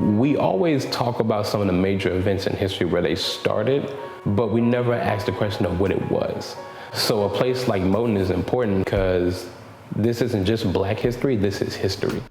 We always talk about some of the major events in history where they started, but we never asked the question of what it was. So a place like Moton is important because this isn't just Black history, this is history.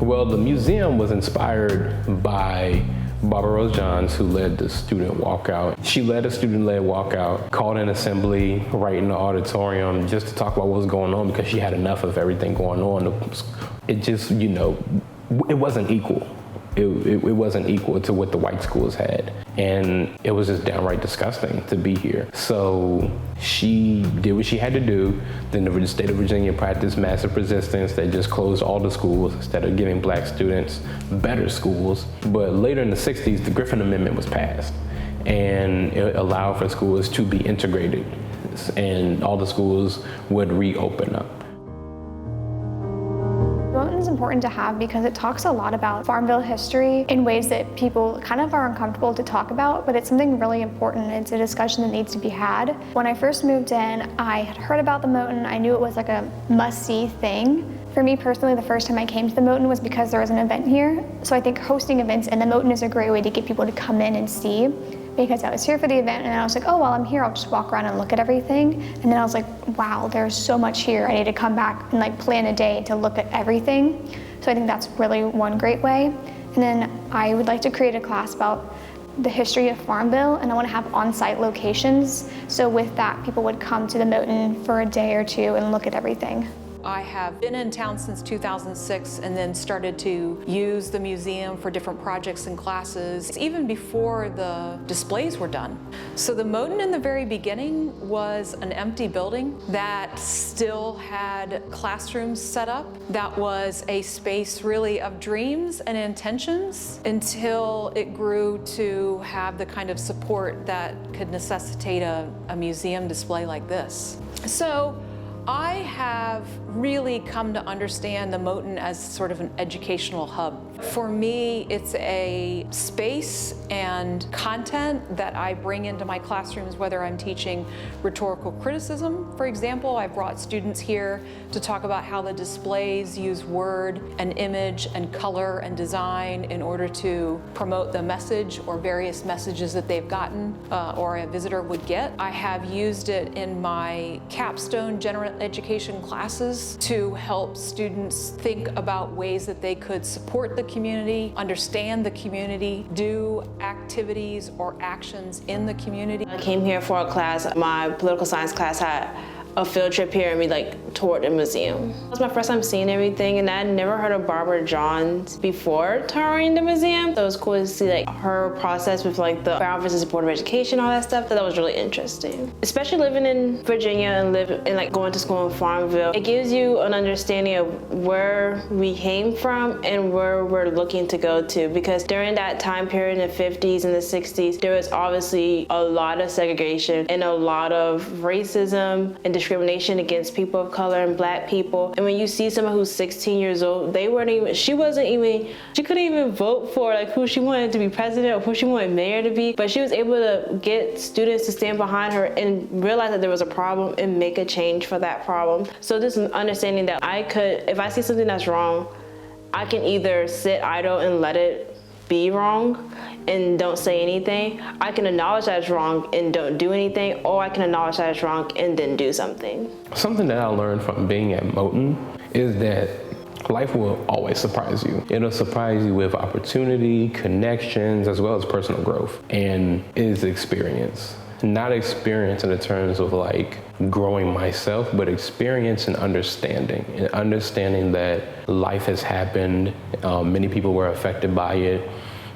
Well, the museum was inspired by Barbara Rose Johns, who led the student walkout. She led a student-led walkout, called an assembly right in the auditorium just to talk about what was going on because she had enough of everything going on. It just, it wasn't equal. It wasn't equal to what the white schools had. And it was just downright disgusting to be here. So she did what she had to do. Then the state of Virginia practiced massive resistance. They just closed all the schools instead of giving Black students better schools. But later in the 60s, the Griffin Amendment was passed. And it allowed for schools to be integrated. And all the schools would reopen up. Moton is important to have because it talks a lot about Farmville history in ways that people kind of are uncomfortable to talk about, but it's something really important. It's a discussion that needs to be had. When I first moved in, I had heard about the Moton. I knew it was like a must-see thing. For me personally, the first time I came to the Moton was because there was an event here. So I think hosting events in the Moton is a great way to get people to come in and see, because I was here for the event and I was like, oh, while I'm here, I'll just walk around and look at everything. And then I was like, wow, there's so much here. I need to come back and plan a day to look at everything. So I think that's really one great way. And then I would like to create a class about the history of Farmville, and I want to have on-site locations. So with that, people would come to the Moton for a day or two and look at everything. I have been in town since 2006 and then started to use the museum for different projects and classes, even before the displays were done. So the Moton in the very beginning was an empty building that still had classrooms set up. That was a space really of dreams and intentions until it grew to have the kind of support that could necessitate a museum display like this. So I have really come to understand the Moton as sort of an educational hub. For me, it's a space and content that I bring into my classrooms, whether I'm teaching rhetorical criticism, for example. I brought students here to talk about how the displays use word and image and color and design in order to promote the message or various messages that they've gotten or a visitor would get. I have used it in my capstone general education classes to help students think about ways that they could support the community, understand the community, do activities or actions in the community. I came here for a class. My political science class had a field trip here and we toured the museum. It was my first time seeing everything, and I had never heard of Barbara Johns before touring the museum. So it was cool to see her process with the Brown versus Board of Education, all that stuff. That was really interesting. Especially living in Virginia and going to school in Farmville, it gives you an understanding of where we came from and where we're looking to go to. Because during that time period in the 50s and the 60s, there was obviously a lot of segregation and a lot of racism and discrimination against people of color and Black people. And when you see someone who's 16 years old, she couldn't even vote for who she wanted to be president or who she wanted mayor to be, but she was able to get students to stand behind her and realize that there was a problem and make a change for that problem. So this understanding that if I see something that's wrong, I can either sit idle and let it be wrong and don't say anything. I can acknowledge that it's wrong and don't do anything, or I can acknowledge that it's wrong and then do something. Something that I learned from being at Moton is that life will always surprise you. It'll surprise you with opportunity, connections, as well as personal growth, and is experience. Not experience in the terms of growing myself, but experience and understanding that life has happened. Many people were affected by it.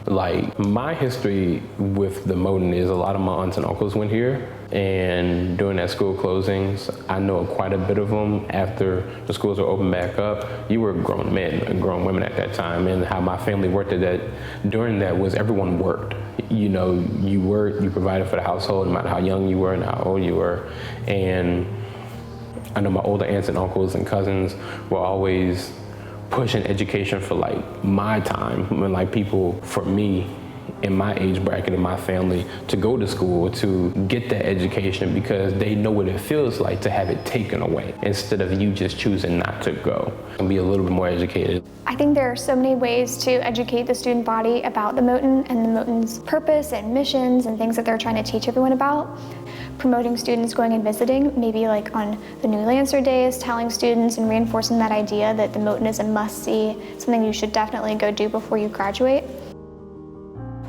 My history with the Moton is a lot of my aunts and uncles went here, and during that school closings, I know quite a bit of them. After the schools were opened back up, you were grown men and grown women at that time, and how my family worked at that during that was everyone worked. You worked, you provided for the household, no matter how young you were and how old you were. And I know my older aunts and uncles and cousins were always pushing education for like my time, when like people, for me, in my age bracket, in my family, to go to school, to get that education, because they know what it feels like to have it taken away instead of you just choosing not to go and be a little bit more educated. I think there are so many ways to educate the student body about the Moton and the Moton's purpose and missions and things that they're trying to teach everyone about. Promoting students going and visiting, maybe like on the New Lancer days, telling students and reinforcing that idea that the Moton is a must-see, something you should definitely go do before you graduate.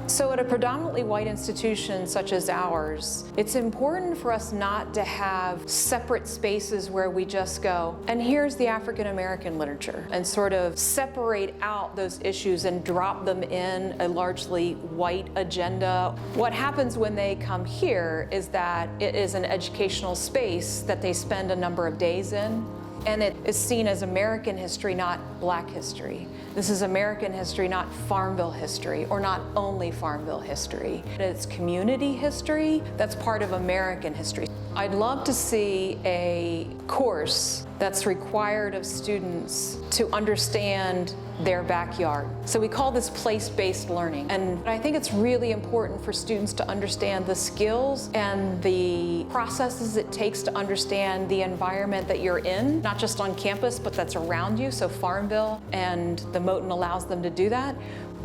So at a predominantly white institution such as ours, it's important for us not to have separate spaces where we just go, and here's the African American literature, and sort of separate out those issues and drop them in a largely white agenda. What happens when they come here is that it is an educational space that they spend a number of days in, and it is seen as American history, not Black history. This is American history, not Farmville history, or not only Farmville history. It's community history that's part of American history. I'd love to see a course that's required of students to understand their backyard. So we call this place-based learning. And I think it's really important for students to understand the skills and the processes it takes to understand the environment that you're in, not just on campus, but that's around you. So Farmville and the Moton allows them to do that.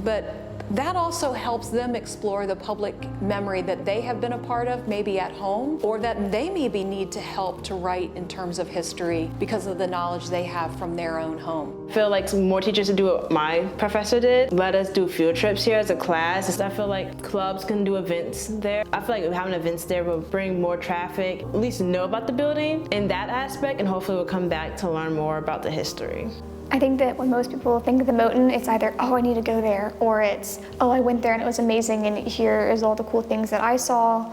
But that also helps them explore the public memory that they have been a part of, maybe at home, or that they maybe need to help to write in terms of history because of the knowledge they have from their own home. I feel like more teachers should do what my professor did. Let us do field trips here as a class. I feel like clubs can do events there. I feel like having events there will bring more traffic, at least know about the building in that aspect, and hopefully we'll come back to learn more about the history. I think that when most people think of the Moton, it's either, oh, I need to go there, or it's, oh, I went there and it was amazing and here is all the cool things that I saw,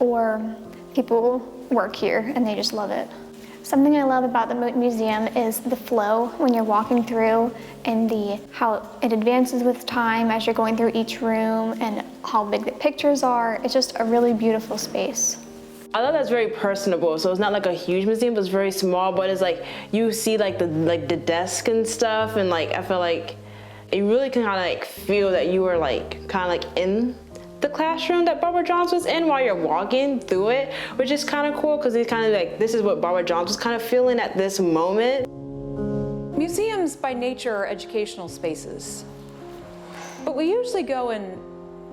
or people work here and they just love it. Something I love about the Moton Museum is the flow when you're walking through, and how it advances with time as you're going through each room, and how big the pictures are. It's just a really beautiful space. I love that's very personable. So it's not like a huge museum, but it's very small. But it's like you see like the desk and stuff, and like I feel like you really can kind of like feel that you were like kind of like in the classroom that Barbara Johns was in while you're walking through it, which is kind of cool because it's kind of like this is what Barbara Johns was kind of feeling at this moment. Museums by nature are educational spaces, but we usually go and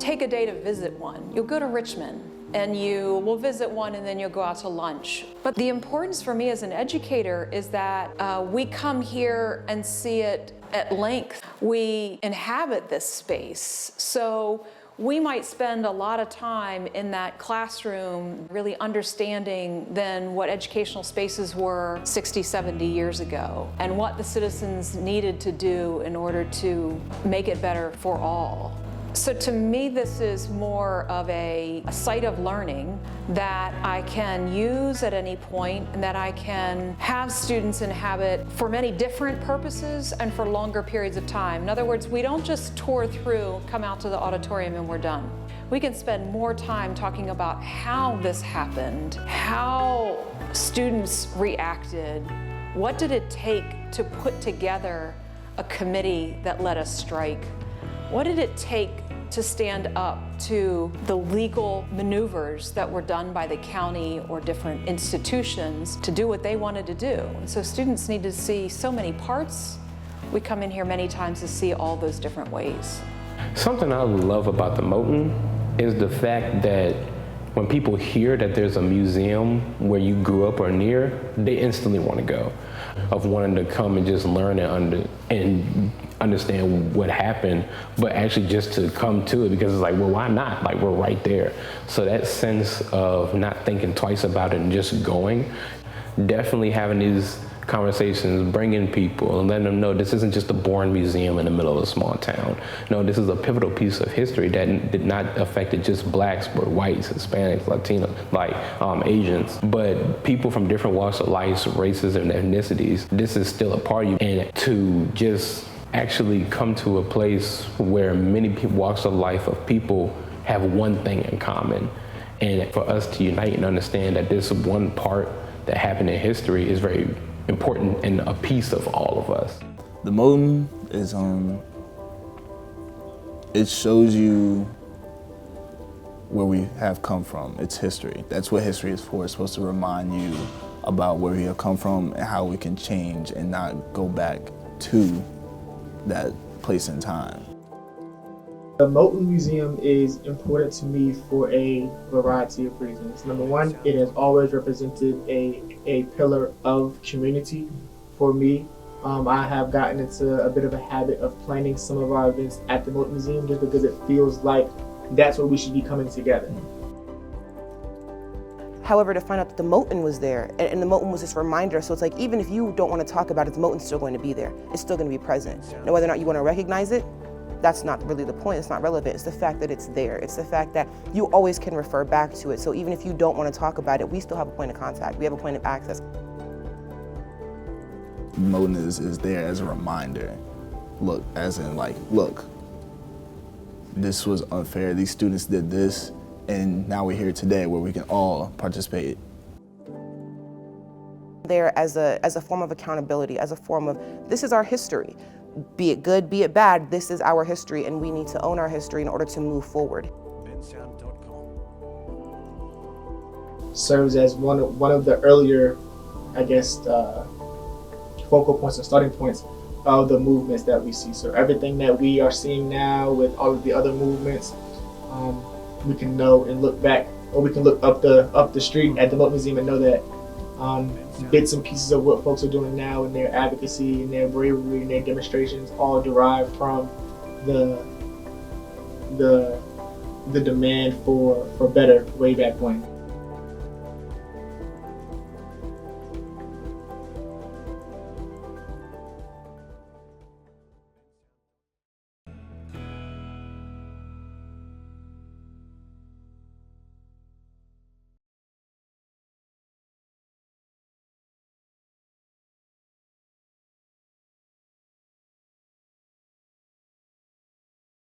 take a day to visit one. You'll go to Richmond, and you will visit one, and then you'll go out to lunch. But the importance for me as an educator is that we come here and see it at length. We inhabit this space. So we might spend a lot of time in that classroom really understanding then what educational spaces were 60, 70 years ago, and what the citizens needed to do in order to make it better for all. So to me, this is more of a site of learning that I can use at any point, and that I can have students inhabit for many different purposes and for longer periods of time. In other words, we don't just tour through, come out to the auditorium, and we're done. We can spend more time talking about how this happened, how students reacted, what did it take to put together a committee that let us strike? What did it take to stand up to the legal maneuvers that were done by the county or different institutions to do what they wanted to do? And so students need to see so many parts. We come in here many times to see all those different ways. Something I love about the Moton is the fact that when people hear that there's a museum where you grew up or near, they instantly want to go, of wanting to come and just learn and understand what happened, but actually just to come to it because it's like, well, why not? Like, we're right there. So that sense of not thinking twice about it and just going, definitely having these conversations, bringing people and letting them know this isn't just a boring museum in the middle of a small town. No, this is a pivotal piece of history that did not affect just blacks, but whites, Hispanics, Latinos, like Asians, but people from different walks of life, races, and ethnicities. This is still a part of you, and to just actually come to a place where many walks of life of people have one thing in common, and for us to unite and understand that this one part that happened in history is very important and a piece of all of us. The Moton is it shows you where we have come from. It's history. That's what history is for. It's supposed to remind you about where we have come from and how we can change and not go back to that place in time. The Moton Museum is important to me for a variety of reasons. Number one, it has always represented a pillar of community for me. I have gotten into a bit of a habit of planning some of our events at the Moton Museum just because it feels like that's where we should be coming together. However, to find out that the Moton was there, and the Moton was this reminder, so it's like even if you don't want to talk about it, the Moton's still going to be there. It's still going to be present. Now, whether or not you want to recognize it, that's not really the point. It's not relevant. It's the fact that it's there. It's the fact that you always can refer back to it. So even if you don't want to talk about it, we still have a point of contact. We have a point of access. Moton is there as a reminder. Look, as in like, look, this was unfair. These students did this, and now we're here today where we can all participate. There as a form of accountability, as a form of, this is our history. Be it good, be it bad, this is our history, and we need to own our history in order to move forward. Serves as one of the earlier, I guess, focal points and starting points of the movements that we see. So everything that we are seeing now with all of the other movements, we can know and look back, or we can look up the street at the Moton Museum and know that bits and pieces of what folks are doing now in their advocacy and their bravery and their demonstrations all derive from the demand for better way back when.